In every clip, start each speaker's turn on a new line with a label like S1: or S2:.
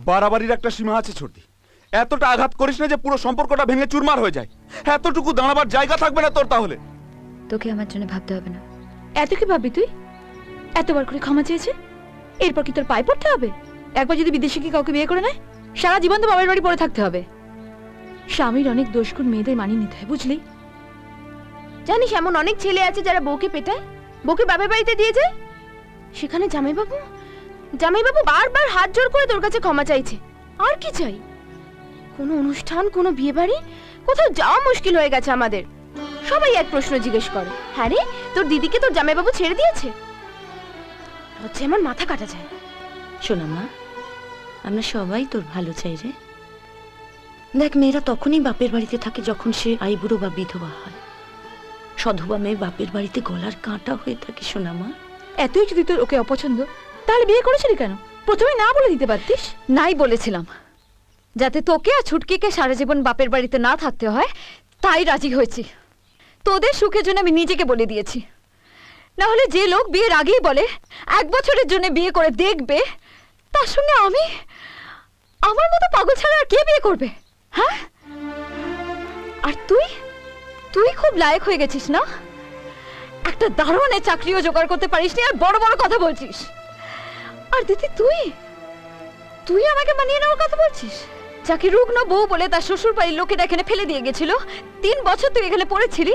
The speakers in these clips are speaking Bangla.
S1: বাড়াবাড়ির একটা সীমা আছে ছোটদি। এতটা আঘাত করিস না যে পুরো সম্পর্কটা ভেঙে চুরমার হয়ে যায়। এতটুকু দাঁড়াবার জায়গা থাকবে না তোর তাহলে।
S2: তোকে আমার জন্য ভাবতে হবে না। এত কি ভাববি তুই? এতবার করে ক্ষমা চেয়েছে, এরপর কি তোর পায়ে পড়তে হবে? একবার যদি বিদেশে কি কাউকে বিয়ে করে নেয়, সারা জীবন তো বাবার বাড়ি পড়ে থাকতে হবে। স্বামীর অনেক দোষগুণ মেয়েদের মানিয়ে নিতে হয়, বুঝলি?
S3: জানিস এমন অনেক ছেলে আছে যারা বউকে পেটায়, বউকে বাবার বাড়িতে দিয়ে যায়। সেখানে জামাইবাবু বারবার হাত জোড় করে তোর কাছে ক্ষমা চাইছে। আর কি চাই? কোনো অনুষ্ঠান, কোনো বিয়ে বাড়ি, কোথাও যাওয়া মুশকিল হয়ে গেছে আমাদের। সবাই এক প্রশ্ন জিজ্ঞেস করে, হ্যাঁ রে, তোর দিদিকে তোর জামাইবাবু ছেড়ে দিয়েছে? হচ্ছে আমার মাথা কাটা যায়।
S4: শোনা মা, আমরা সবাই তোর ভালো চাই রে। দেখ, মেয়েরা তখনই বাপের বাড়িতে থাকে যখন সে আইবুড়ো বা বিধবা হয়। সধবা মেয়ে বাপের বাড়িতে গলার কাঁটা হয়ে থাকে সোনা মা।
S2: এতই যদি তোর ওকে অপছন্দ, তাহলে বিয়ে করেছিলি কেন? প্রথমে না বলে দিতে পারতিস। নাই বলেছিলাম, যাতে তোকে আর ছুটকিকে সারা জীবন বাপের বাড়িতে না থাকতে হয়, তাই রাজি হয়েছি। তোদের সুখের জন্য আমি নিজেকে বলে দিয়েছি। না হলে যে লোক বিয়ের আগেই বলে 1 বছরের জন্য বিয়ে করে দেখবে, তার সঙ্গে আমি, আমার মতো পাগল ছাড়া আর কে বিয়ে করবে? হ্যাঁ? আর তুই খুব লায়ক হয়ে গেছিস না? একটা দারোয়ানের চাকরিও জোগাড় করতে পারিসনি, আর বড় বড় কথা বলছিস। আর দিদি, তুই আমাকে মানিয়ে নেওয়ার কথা বলছিস? যাকে রুগ্ন বউ বলে তার শ্বশুর বাড়ির লোকেরা এখানে ফেলে দিয়ে গেছিল, 3 বছর তুই এখানে পড়েছিলি,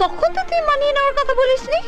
S2: তখন তো তুই মানিয়ে নেওয়ার কথা বলিসনি।